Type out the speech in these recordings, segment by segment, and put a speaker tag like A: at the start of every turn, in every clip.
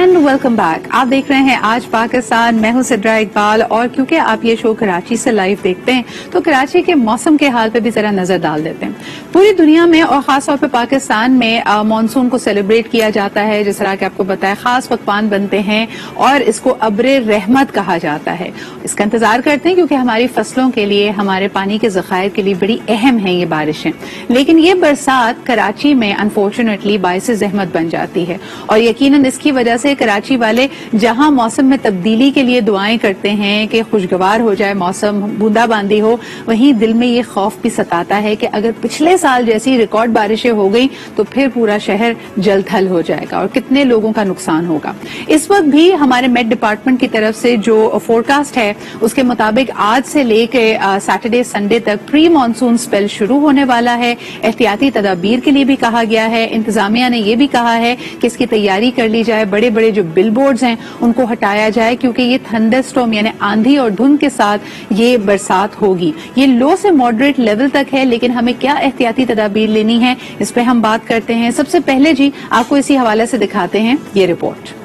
A: And welcome back. आप देख रहे हैं आज पाकिस्तान, मैं हूं सिद्रा इकबाल। और क्योंकि आप ये शो कराची से लाइव देखते हैं तो कराची के मौसम के हाल पे भी जरा नजर डाल देते हैं। पूरी दुनिया में और खासतौर पे पाकिस्तान में मानसून को सेलिब्रेट किया जाता है। जिस तरह के आपको बताया, खास पकवान बनते हैं और इसको अब्रे रहमत कहा जाता है। इसका इंतजार करते हैं क्योंकि हमारी फसलों के लिए, हमारे पानी के ज़खायर के लिए बड़ी अहम है ये बारिशें। लेकिन ये बरसात कराची में अनफॉर्चुनेटली बाइस ज़हमत बन जाती है और यकीनन इसकी वजह से कराची वाले जहां मौसम में तब्दीली के लिए दुआएं करते हैं कि खुशगवार हो जाए मौसम, बूंदाबांदी हो, वहीं दिल में ये खौफ भी सताता है कि अगर पिछले साल जैसी रिकॉर्ड बारिशें हो गई तो फिर पूरा शहर जल थल हो जाएगा और कितने लोगों का नुकसान होगा। इस वक्त भी हमारे मेट डिपार्टमेंट की तरफ से जो फोरकास्ट है उसके मुताबिक आज से लेकर सैटरडे संडे तक प्री मानसून स्पेल शुरू होने वाला है। एहतियाती तदाबीर के लिए भी कहा गया है। इंतजामिया ने यह भी कहा है कि इसकी तैयारी कर ली जाए, बड़े बड़े जो बिल बोर्ड्स हैं उनको हटाया जाए क्योंकि ये थंडर स्टॉर्म यानी आंधी और धुंध के साथ ये बरसात होगी। ये लो से मॉडरेट लेवल तक है, लेकिन हमें क्या एहतियाती तदाबीर लेनी है इस पर हम बात करते हैं। सबसे पहले जी आपको इसी हवाले से दिखाते हैं ये रिपोर्ट।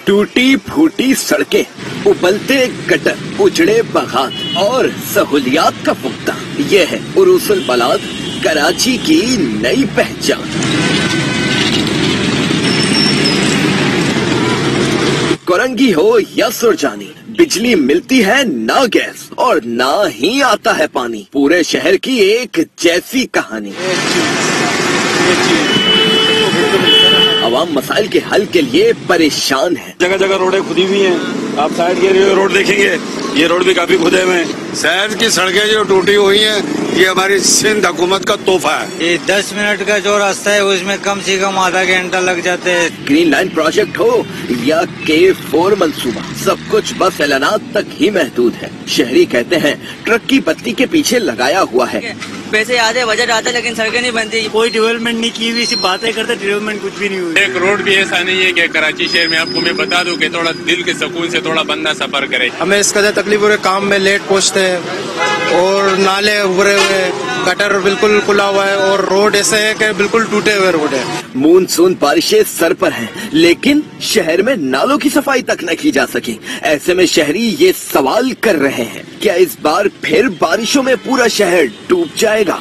B: टूटी फूटी सड़कें, उबलते गटर, उजड़े बागात और सहूलियात का पुख्ता, ये है उरूसुल बलाद, कराची की नई पहचान। कोरंगी हो या सुरजानी, बिजली मिलती है ना गैस और ना ही आता है पानी। पूरे शहर की एक जैसी कहानी। आवाम मसाइल के हल के लिए परेशान है।
C: जगह जगह रोडें खुदी हुई हैं। आप साइड के रोड देखेंगे, ये रोड भी काफी खुदे हुए हैं।
D: शहर की सड़कें जो टूटी हुई हैं, ये हमारी सिंध हुकूमत का तोहफा है।
E: ये 10 मिनट का जो रास्ता है उसमें कम से कम आधा घंटा लग जाते हैं।
B: ग्रीन लाइन प्रोजेक्ट हो या K4 मंसूबा, सब कुछ बस ऐलानात तक ही महदूद है। शहरी कहते हैं ट्रक की बत्ती के पीछे लगाया हुआ है।
E: पैसे आते, बजट आते, लेकिन सड़कें नहीं बनती। कोई डेवलपमेंट नहीं की हुई, सिर्फ बातें करते, डेवलपमेंट कुछ भी नहीं हुई।
F: एक रोड भी ऐसा नहीं है कि कराची शहर में आपको मैं बता दूं कि थोड़ा दिल के सुकून से थोड़ा बंदा सफर करे।
G: हमें इस कदर तकलीफ हो रही, काम में लेट पहुंचते हैं और नाले उभरे हुए, गटर बिल्कुल खुला हुआ है और रोड ऐसे है कि बिल्कुल टूटे हुए रोड है।
B: मानसून बारिशें सर पर हैं, लेकिन शहर में नालों की सफाई तक न की जा सकी। ऐसे में शहरी ये सवाल कर रहे हैं, क्या इस बार फिर बारिशों में पूरा शहर डूब जाएगा?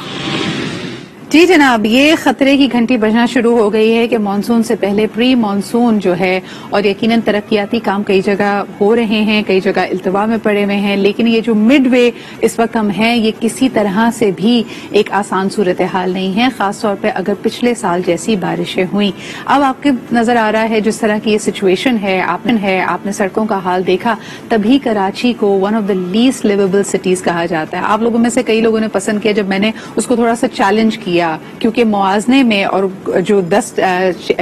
A: जी जनाब, ये खतरे की घंटी बजना शुरू हो गई है कि मानसून से पहले प्री मानसून जो है, और यकीनन तरक्याती काम कई जगह हो रहे हैं, कई जगह इल्तवा में पड़े हुए हैं, लेकिन ये जो मिड वे इस वक्त हम हैं ये किसी तरह से भी एक आसान सूरत हाल नहीं है, खासतौर पर अगर पिछले साल जैसी बारिशें हुई। अब आपके नजर आ रहा है जिस तरह की ये सिचुएशन है, आपने सड़कों का हाल देखा, तभी कराची को one of the least liveable cities कहा जाता है। आप लोगों में से कई लोगों ने पसंद किया जब मैंने उसको थोड़ा सा चैलेंज किया, क्योंकि मुआवजे में और जो 10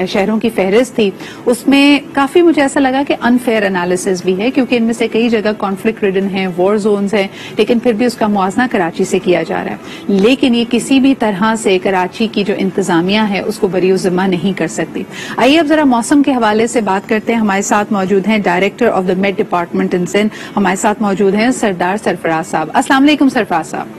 A: शहरों की फहरिस्त थी उसमें काफी मुझे ऐसा लगा कि अनफेयर एनालिसिस भी है, क्योंकि इनमें से कई जगह कॉन्फ्लिक्ट रिडन है, वॉर जोन्स हैं, लेकिन फिर भी उसका मुआवजा कराची से किया जा रहा है। लेकिन ये किसी भी तरह से कराची की जो इंतजामिया है उसको बरी ज़िम्मा नहीं कर सकती। आइए अब जरा मौसम के हवाले से बात करते हैं। हमारे साथ मौजूद हैं director of the Met department in Sindh, हमारे साथ मौजूद हैं सरदार सरफराज साहब। अस्सलाम वालेकुम सरफराज साहब।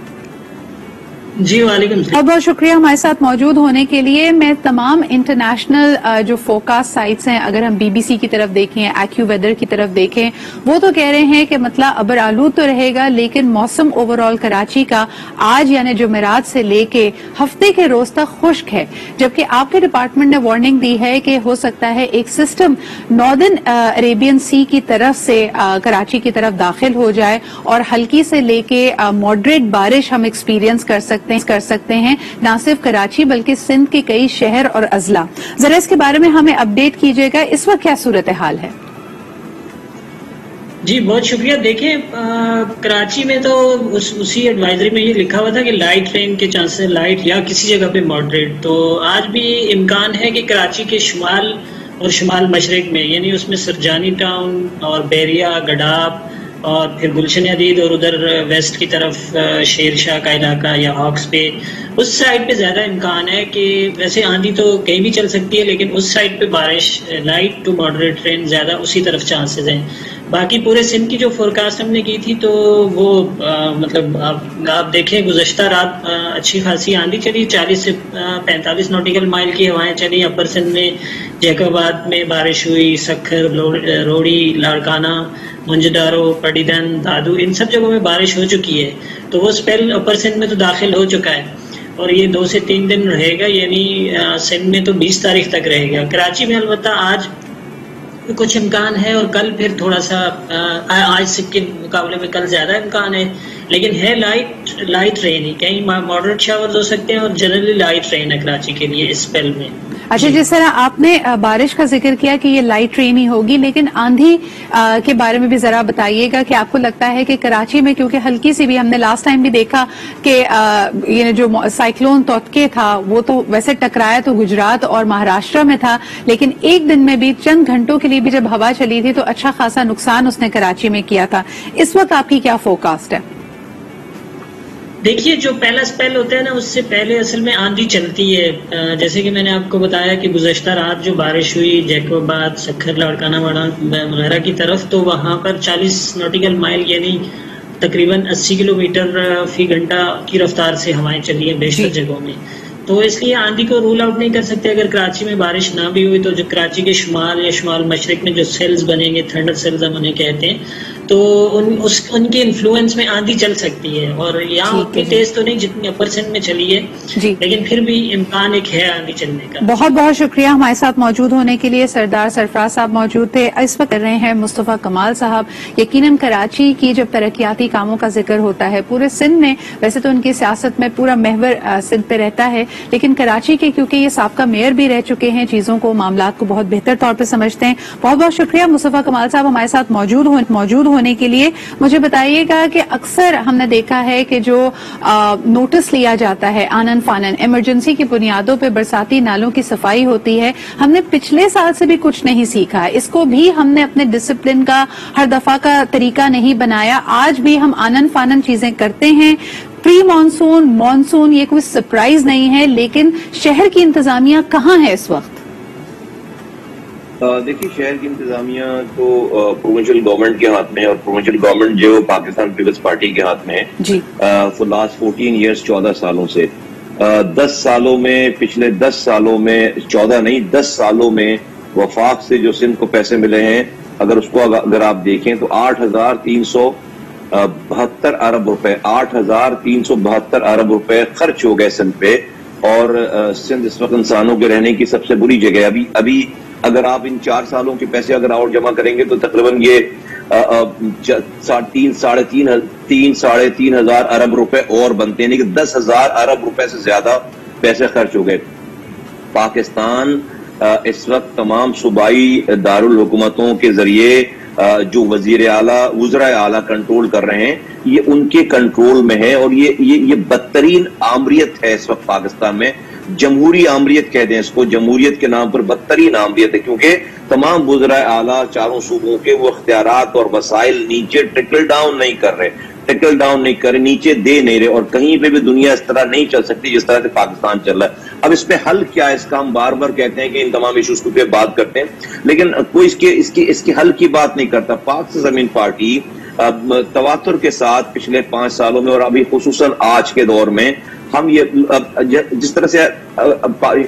H: जी वालेकुम।
A: बहुत बहुत शुक्रिया हमारे साथ मौजूद होने के लिए। मैं तमाम इंटरनेशनल जो फोरकास्ट साइट्स हैं, अगर हम BBC की तरफ देखें, एक्यू वेदर की तरफ देखें, वो तो कह रहे हैं कि मतलब अबर आलूद तो रहेगा, लेकिन मौसम ओवरऑल कराची का आज यानी जुमेरात से लेके हफ्ते के रोज तक खुश्क है। जबकि आपके डिपार्टमेंट ने वार्निंग दी है कि हो सकता है एक सिस्टम नॉर्दर्न अरेबियन सी की तरफ से कराची की तरफ दाखिल हो जाए और हल्की से लेके मॉडरेट बारिश हम एक्सपीरियंस कर सकते हैं, न सिर्फ कराची बल्कि सिंध के कई शहर और अजला। जरा इसके बारे में हमें अपडेट कीजिएगा, इस वक्त क्या सूरत हाल है?
H: जी बहुत शुक्रिया। देखें, कराची में तो उसी एडवाइजरी में ये लिखा हुआ था कि लाइट रेन के चांसेस, लाइट या किसी जगह पे मॉडरेट। तो आज भी इम्कान है कि कराची के शुमाल और शुमाल मशरक में, यानी उसमें सरजानी टाउन और बैरिया, गडाब और फिर गुलशन अदीद और उधर वेस्ट की तरफ शेरशाह का इलाका या हॉक्स पे, उस साइड पे ज़्यादा इम्कान है कि वैसे आंधी तो कहीं भी चल सकती है, लेकिन उस साइड पे बारिश लाइट टू मॉडरेट रेन ज़्यादा उसी तरफ चांसेस हैं। बाकी पूरे सिंध की जो फोरकास्ट हमने की थी तो वो मतलब आप देखें गुज़श्ता रात अच्छी खासी आंधी चली, 40 से 45 नॉटिकल माइल की हवाएं चली। अपर सिंध में जैकोबाद में बारिश हुई, सखर, रोड़ी, लाड़काना, मुंजदारो, पडीदन, दादू, इन सब जगहों में बारिश हो चुकी है। तो वो स्पेल अपर सिंध में तो दाखिल हो चुका है और ये 2 से 3 दिन रहेगा, यानी सिंध में तो 20 तारीख तक रहेगा। कराची में अलबत्ता आज कुछ इम्कान है और कल फिर थोड़ा सा आज से के मुकाबले में कल ज्यादा इम्कान है, लेकिन है लाइट रेन ही, कहीं मॉडरेट शावर्स हो सकते हैं और जनरली लाइट रेन है कराची के लिए इस स्पेल में।
A: अच्छा, जिस तरह आपने बारिश का जिक्र किया कि ये लाइट रेन ही होगी, लेकिन आंधी के बारे में भी जरा बताइएगा कि आपको लगता है कि कराची में, क्योंकि हल्की सी भी हमने लास्ट टाइम भी देखा कि ये जो साइक्लोन तौतके था वो तो वैसे टकराया तो गुजरात और महाराष्ट्र में था, लेकिन एक दिन में भी चंद घंटों के लिए भी जब हवा चली थी तो अच्छा खासा नुकसान उसने कराची में किया था। इस वक्त आपकी क्या फोरकास्ट है?
H: देखिए, जो पहला स्पेल होता है ना, उससे पहले असल में आंधी चलती है। जैसे कि मैंने आपको बताया कि गुज़श्ता रात जो बारिश हुई जैकोबाद, सखर, लाड़काना वगैरह की तरफ, तो वहां पर 40 नॉटिकल माइल यानी तकरीबन 80 किलोमीटर फी घंटा की रफ्तार से हवाएं चली हैं बेशतर जगहों में। तो इसलिए आंधी को रूल आउट नहीं कर सकते। अगर कराची में बारिश ना भी हुई तो जो कराची के शुमाल या शुमाल मशरक में जो सेल्स बनेंगे, थंडर सेल्स हम उन्हें कहते हैं, तो उनके इन्फ्लुएंस में आंधी चल सकती है। और यहाँ उतनी तेज तो नहीं जितनी अपर सिंध में चली है, लेकिन फिर भी इम्कान एक है आंधी चलने का।
A: बहुत बहुत शुक्रिया हमारे साथ मौजूद होने के लिए। सरदार सरफराज साहब मौजूद थे। इस वक्त कर रहे हैं मुस्तफा कमाल साहब। यकीनन कराची की जब तरक्याती कामों का जिक्र होता है पूरे सिंध में, वैसे तो उनकी सियासत में पूरा महवर सिंध पे रहता है, लेकिन कराची के क्योंकि ये साबका मेयर भी रह चुके हैं, चीजों को, मामलात को बहुत बेहतर तौर पे समझते हैं। बहुत बहुत शुक्रिया मुस्तफा कमाल साहब हमारे साथ मौजूद होने के लिए। मुझे बताइएगा कि अक्सर हमने देखा है कि जो नोटिस लिया जाता है आनन फानन, इमरजेंसी की बुनियादों पे बरसाती नालों की सफाई होती है, हमने पिछले साल से भी कुछ नहीं सीखा है। इसको भी हमने अपने डिसिप्लिन का हर दफा का तरीका नहीं बनाया। आज भी हम आनन फानन चीजें करते हैं। प्री मानसून, मानसून, ये कोई सरप्राइज नहीं है, लेकिन शहर की इंतजामिया कहाँ है इस वक्त?
I: देखिए, शहर की इंतजामिया तो प्रोविंशियल गवर्नमेंट के हाथ में, और प्रोविंशियल गवर्नमेंट जो पाकिस्तान पीपल्स पार्टी के हाथ में है जी। फॉर लास्ट 14 ईयर्स, 14 सालों से 10 सालों में, पिछले 10 सालों में, 14 नहीं 10 सालों में वफाक से जो सिंध को पैसे मिले हैं, अगर उसको अगर आप देखें तो 8,372 अरब रुपए, 8,372 अरब रुपए खर्च हो गए सिंध पे। और सिंध इस वक्त इंसानों के रहने की सबसे बुरी जगह है। अभी अगर आप इन 4 सालों के पैसे अगर और जमा करेंगे तो तकरीबन ये 3-3.5 हजार अरब रुपए और बनते हैं, लेकिन 10,000 अरब रुपए से ज्यादा पैसे खर्च हो गए। पाकिस्तान इस वक्त तमाम सूबाई दारुल हुकूमतों के जरिए जो वज़ीर आला कंट्रोल कर रहे हैं, ये उनके कंट्रोल में है। और ये बदतरीन आमरीत है इस वक्त पाकिस्तान में। जमहूरी आमरीत कहते हैं इसको, जमहूरियत के नाम पर बदतरीन आमरीत है, क्योंकि तमाम वज़ीर आला चारों सूबों के वो इख्तियारात और वसाइल नीचे ट्रिकल डाउन नहीं कर रहे, नीचे दे नहीं रहे। और कहीं पे भी दुनिया इस तरह नहीं चल सकती जिस तरह से पाकिस्तान चल रहा है। अब इस पे हल क्या है, इसका हम बार बार कहते हैं कि इन तमाम इश्यूज पे बात करते हैं, लेकिन कोई इसके हल की बात नहीं करता। पाक से जमीन पार्टी तवातुर के साथ पिछले 5 सालों में और अभी खुसूसन आज के दौर में हम ये जिस तरह से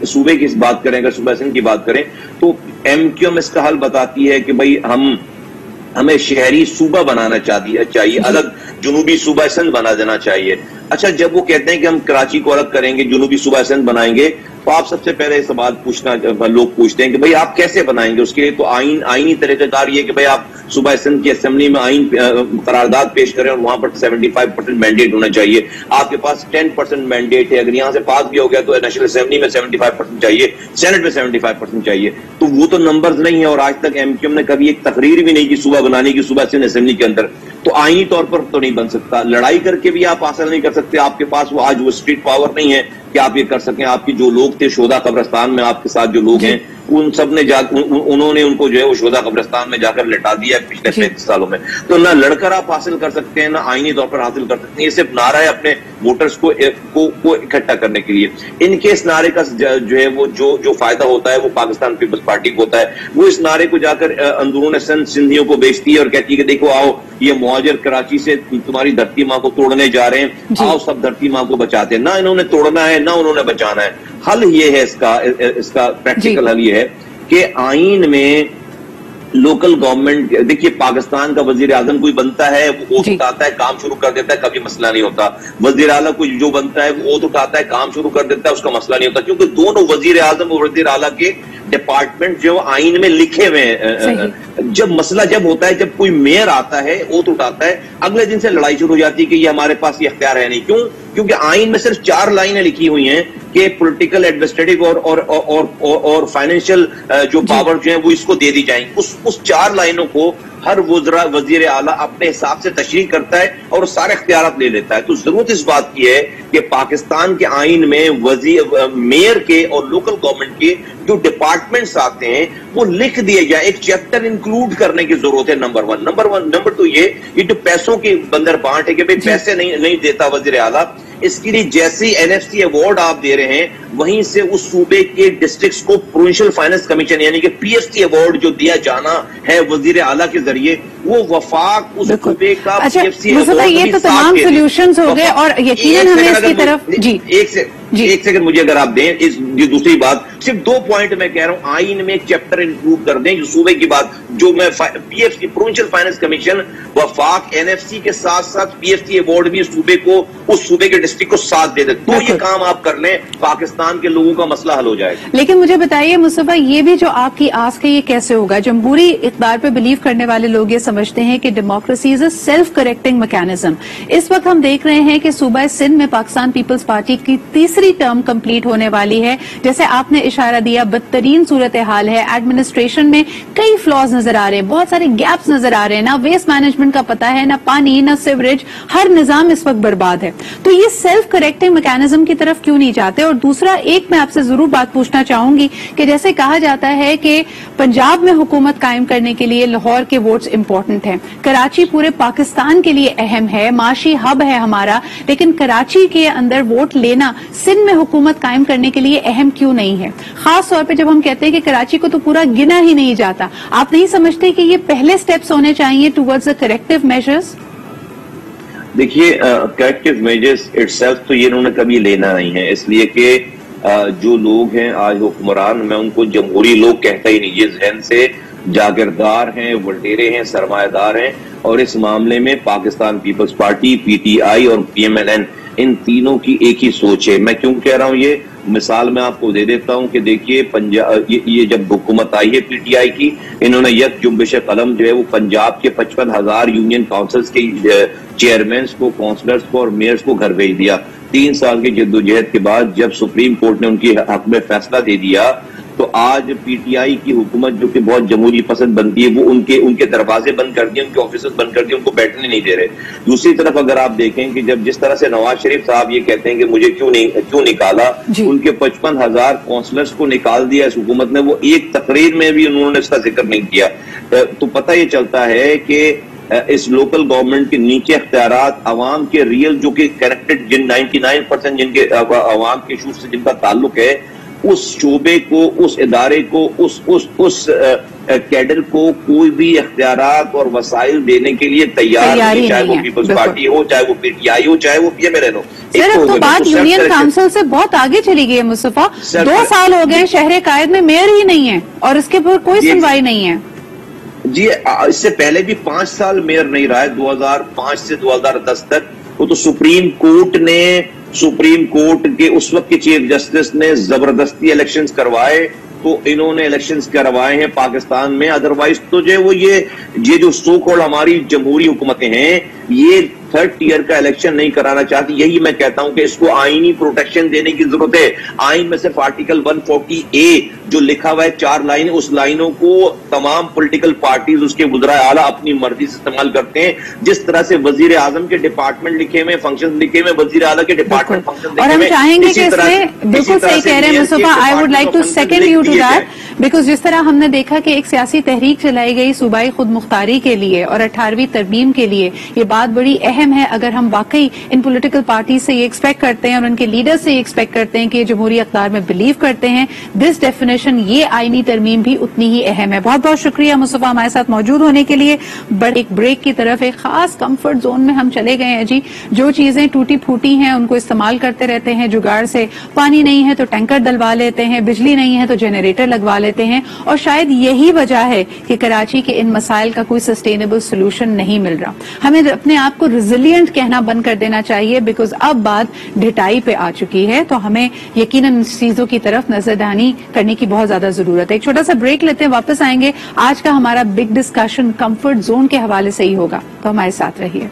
I: सूबे की बात करें, अगर सूबा सिंध की बात करें तो MQM इसका हल बताती है कि भाई हमें शहरी सूबा बनाना चाहिए, अलग जुनूबी सूबा सिंध बना देना चाहिए। अच्छा, जब वो कहते हैं कि हम कराची को अलग करेंगे, जुनूबी सूबा सिंध बनाएंगे, तो आप सबसे पहले सवाल लोग पूछते हैं कि भाई आप कैसे बनाएंगे। उसके लिए तो आईनी तरीक़ाकार ये कि भाई आप सूबा सिंध की असेंबली में आईन करारदाद पेश करें और वहां पर 75% मैंडेट होना चाहिए। आपके पास 10% मैंडेट है, अगर यहां से पास भी हो गया तो नेशनल असेंबली में 75% चाहिए, सेनेट में 75% चाहिए। तो वो तो नंबर्स नहीं है। और आज तक MQM ने कभी एक तकरीर भी नहीं की सूबा बनाने की सूबा सिंध असेंबली के अंदर। तो आईनी तौर पर तो नहीं बन सकता, लड़ाई करके भी आप हासिल नहीं कर सकते। आपके पास वो आज वो स्ट्रीट पावर नहीं है कि आप ये कर सकें। आपके जो लोग थे शोधा कब्रिस्तान में, आपके साथ जो लोग हैं उन सब ने उन्होंने उनको जो है वो शोधा कब्रिस्तान में जाकर लिटा दिया पिछले 35 सालों में। तो ना लड़कर आप हासिल कर सकते हैं, ना आईनी तौर पर हासिल कर सकते हैं। ये सिर्फ नारा है अपने वोटर्स को इकट्ठा करने के लिए। इनके इस नारे का जो है वो जो फायदा होता है वो पाकिस्तान पीपल्स पार्टी को होता है। वो इस नारे को जाकर अंदरून सिंधियों को बेचती है और कहती है कि देखो आओ, ये मुहाजिर कराची से तुम्हारी धरती माँ को तोड़ने जा रहे हैं, आओ सब धरती माँ को बचाते हैं। ना इन्होंने तोड़ना है, ना उन्होंने बचाना है। हल ये है इसका प्रैक्टिकल हल ये है कि आईन में लोकल गवर्नमेंट, देखिए पाकिस्तान का वजीर आजम कोई बनता है, वो ओथ उठाता है, काम शुरू कर देता है, कभी मसला नहीं होता। वजीर आला कोई जो बनता है वो ओथ उठाता है, काम शुरू कर देता है, उसका मसला नहीं होता, क्योंकि दोनों वजीर आजम और वजीर आला के डिपार्टमेंट जो आईन में लिखे हुए हैं। जब मसला जब होता है, जब कोई मेयर आता है, ओथ उठाता है, अगले दिन से लड़ाई शुरू हो जाती है कि ये हमारे पास ये इख्तियार है नहीं। क्यों? क्योंकि आईन में सिर्फ 4 लाइनें लिखी हुई हैं कि पॉलिटिकल, एडमिनिस्ट्रेटिव और फाइनेंशियल जो पावर जो है वो इसको दे दी जाएंगी। उस 4 लाइनों को हर वजीर आला अपने हिसाब से तशरीह करता है और सारे इख्तियारात ले लेता है। तो जरूरत इस बात की है कि पाकिस्तान के आईन में मेयर के और लोकल गवर्नमेंट के जो डिपार्टमेंट्स आते हैं वो लिख दिए जाए, एक चैप्टर इंक्लूड करने की जरूरत है। नंबर 1। नंबर 2 ये जो पैसों की बंदर बांट है कि भाई पैसे नहीं देता वजीर आला, इसके लिए जैसे ही एनएफसी अवार्ड आप दे रहे हैं, वहीं से उस सूबे के डिस्ट्रिक्ट्स को प्रोविंशियल फाइनेंस कमीशन यानी कि पीएफसी अवार्ड जो दिया जाना है वजीर आला के जरिए, वो वफाक उस सूबे का पीएफसी अवार्ड।
A: ये तो तमाम सॉल्यूशंस हो गए और यकीनन हमें इसकी तरफ
I: एक सेकंड मुझे अगर आप दें, ये दूसरी बात, सिर्फ 2 पॉइंट मैं कह रहा हूं, आईन में एक चैप्टर इंक्लूड कर दें सूबे की बात, जो मैं पीएफसी प्रोविंशियल फाइनेंस कमीशन वफाक एनएफसी के साथ साथ पीएफसी अवार्ड भी सूबे को, उस सूबे के डिस्ट्रिक्ट को साथ दे दे। तो ये काम आप कर लें, पाकिस्तान के लोगों का मसला हल हो जाएगा।
A: लेकिन मुझे बताइए मुस्तफा, ये भी जो आपकी आस्क है ये कैसे होगा? जमहूरी इक़्तिदार पे बिलीव करने वाले लोग ये समझते हैं कि democracy is a self correcting mechanism. इस वक्त हम देख रहे हैं कि सूबा सिंध में पाकिस्तान पीपल्स पार्टी की तीसरी टर्म कंप्लीट होने वाली है। जैसे आपने इशारा दिया, बदतरीन सूरत हाल है, एडमिनिस्ट्रेशन में कई फ्लॉज नजर आ रहे हैं, बहुत सारे गैप्स नजर आ रहे हैं, ना वेस्ट मैनेजमेंट का पता है, ना पानी, ना सीवरेज, हर निजाम इस वक्त बर्बाद है। तो ये सेल्फ करेक्टिंग मैकेनिज्म की तरफ क्यों नहीं जाते? और दूसरा, एक मैं आपसे जरूर बात पूछना चाहूंगी कि जैसे कहा जाता है कि पंजाब में हुकूमत कायम करने के लिए लाहौर के वोट्स इंपॉर्टेंट हैं, कराची पूरे पाकिस्तान के लिए अहम है, माशी हब है हमारा, लेकिन कराची के अंदर वोट लेना सिंध में हुकूमत कायम करने के लिए अहम क्यों नहीं है? खास तौर पे जब हम कहते हैं कि कराची को तो पूरा गिना ही नहीं जाता, आप नहीं समझते कि ये पहले स्टेप्स होने चाहिए टुवर्ड्स द करेक्टिव मेजर्स?
I: देखिए, करेक्टिव मेजर्स इटसेल्फ तो ये इन्होंने कभी लेना नहीं है, इसलिए कि जो लोग हैं आज हुक्मरान, मैं उनको जमहूरी लोग कहता ही नहीं, ये जहन से जागीरदार हैं, वटेरे हैं, सरमायादार हैं। और इस मामले में पाकिस्तान पीपल्स पार्टी, पीटीआई और पीएमएलएन, इन तीनों की एक ही सोच है। मैं क्यों कह रहा हूं ये मिसाल मैं आपको दे देता हूं कि देखिए पंजाब, ये जब हुकूमत आई है पीटीआई की, इन्होंने यक जुम्बिश कलम जो है वो पंजाब के 55,000 यूनियन काउंसिल्स के चेयरमैन को, काउंसलर्स को और मेयर्स को घर भेज दिया। 3 साल की जद्दोजहद के बाद जब सुप्रीम कोर्ट ने उनकी हक में फैसला दे दिया, तो आज पीटीआई की हुकूमत जो कि बहुत जमहूरी पसंद बनती है, वो उनके दरवाजे बंद कर दिए, उनके ऑफिस बंद कर दिए, उनको बैठने नहीं दे रहे। दूसरी तरफ अगर आप देखें कि जब जिस तरह से नवाज शरीफ साहब ये कहते हैं कि मुझे क्यों निकाला, उनके 55,000 काउंसलर्स को निकाल दिया इस हुकूमत ने, वो एक तकरीर में भी उन्होंने इसका जिक्र नहीं किया। तो पता ये चलता है कि इस लोकल गवर्नमेंट के नीचे इख्तियारात अवाम के रियल जो कि कनेक्टेड, जिन 99% जिनके अवाम के इशूज से जिनका ताल्लुक है, उस शोबे को, उस इदारे को, उस कैडर को कोई भी इख्तियारात और वसाइल देने के लिए तैयार नहीं, चाहे वो पीपल्स पार्टी हो, चाहे वो पीटीआई हो, चाहे वो पीएमएलएन हो।
A: सर, तो बात यूनियन काउंसिल से बहुत आगे चली गई है मुस्तफा। 2 साल हो गए शहर कायद में मेयर ही नहीं है और इसके पर कोई सुनवाई नहीं है।
I: जी, इससे पहले भी 5 साल मेयर नहीं रहा है, 2005 से 2010 तक। वो तो सुप्रीम कोर्ट के उस वक्त के चीफ जस्टिस ने जबरदस्ती इलेक्शंस करवाए, तो इन्होंने इलेक्शंस करवाए हैं पाकिस्तान में। अदरवाइज तो जो वो ये जो सो कॉल्ड हमारी जमहूरी हुकूमतें हैं, ये 3rd टियर का इलेक्शन नहीं कराना चाहती। यही मैं कहता हूं कि इसको आईनी प्रोटेक्शन देने की जरूरत है। आईन में सिर्फ आर्टिकल 140A जो लिखा हुआ है 4 लाइन, उस लाइनों को तमाम पॉलिटिकल पार्टीज, उसके वज़ीर आला अपनी मर्जी से इस्तेमाल करते हैं। जिस तरह से वजीर आजम के डिपार्टमेंट लिखे हुए, फंक्शन लिखे हुए, वजीर आला के डिपार्टमेंट फंक्शन लिखे हुए,
A: और हम चाहेंगे कि इसमें बिल्कुल सही कह रहे हैं Mustafa, I would like to second you to that. Because जिस तरह हमने देखा कि एक सियासी तहरीक चलाई गई सूबाई खुद मुख्तारी के लिए और 18वीं तरमीम के लिए, ये बात बड़ी अहम है। अगर हम वाकई इन पॉलिटिकल पार्टी से ये एक्सपेक्ट करते हैं और उनके लीडर से ये एक्सपेक्ट करते हैं कि ये जमहूरी अख्तियार में बिलीव करते हैं, दिस डेफिनेशन, ये आईनी तरमीम भी उतनी ही अहम है। बहुत बहुत शुक्रिया मुस्तफा हमारे साथ मौजूद होने के लिए। बट एक ब्रेक की तरफ एक खास कंफर्ट जोन में हम चले गए हैं जी। जो चीजें टूटी फूटी हैं उनको इस्तेमाल करते रहते हैं जुगाड़ से। पानी नहीं है तो टैंकर डलवा लेते हैं, बिजली नहीं है तो जनरेटर लगवा लेते हैं, और शायद यही वजह है कि कराची के इन मसाइल का कोई सस्टेनेबल सोल्यूशन नहीं मिल रहा। हमें अपने आप को रिजिलियंट कहना बंद कर देना चाहिए, बिकॉज अब बात ढिठाई पे आ चुकी है। तो हमें यकीनन इस चीजों की तरफ नजरदानी करने की बहुत ज्यादा जरूरत है। एक छोटा सा ब्रेक लेते हैं, वापस आएंगे। आज का हमारा बिग डिस्कशन कंफर्ट जोन के हवाले से ही होगा, तो हमारे साथ रहिए।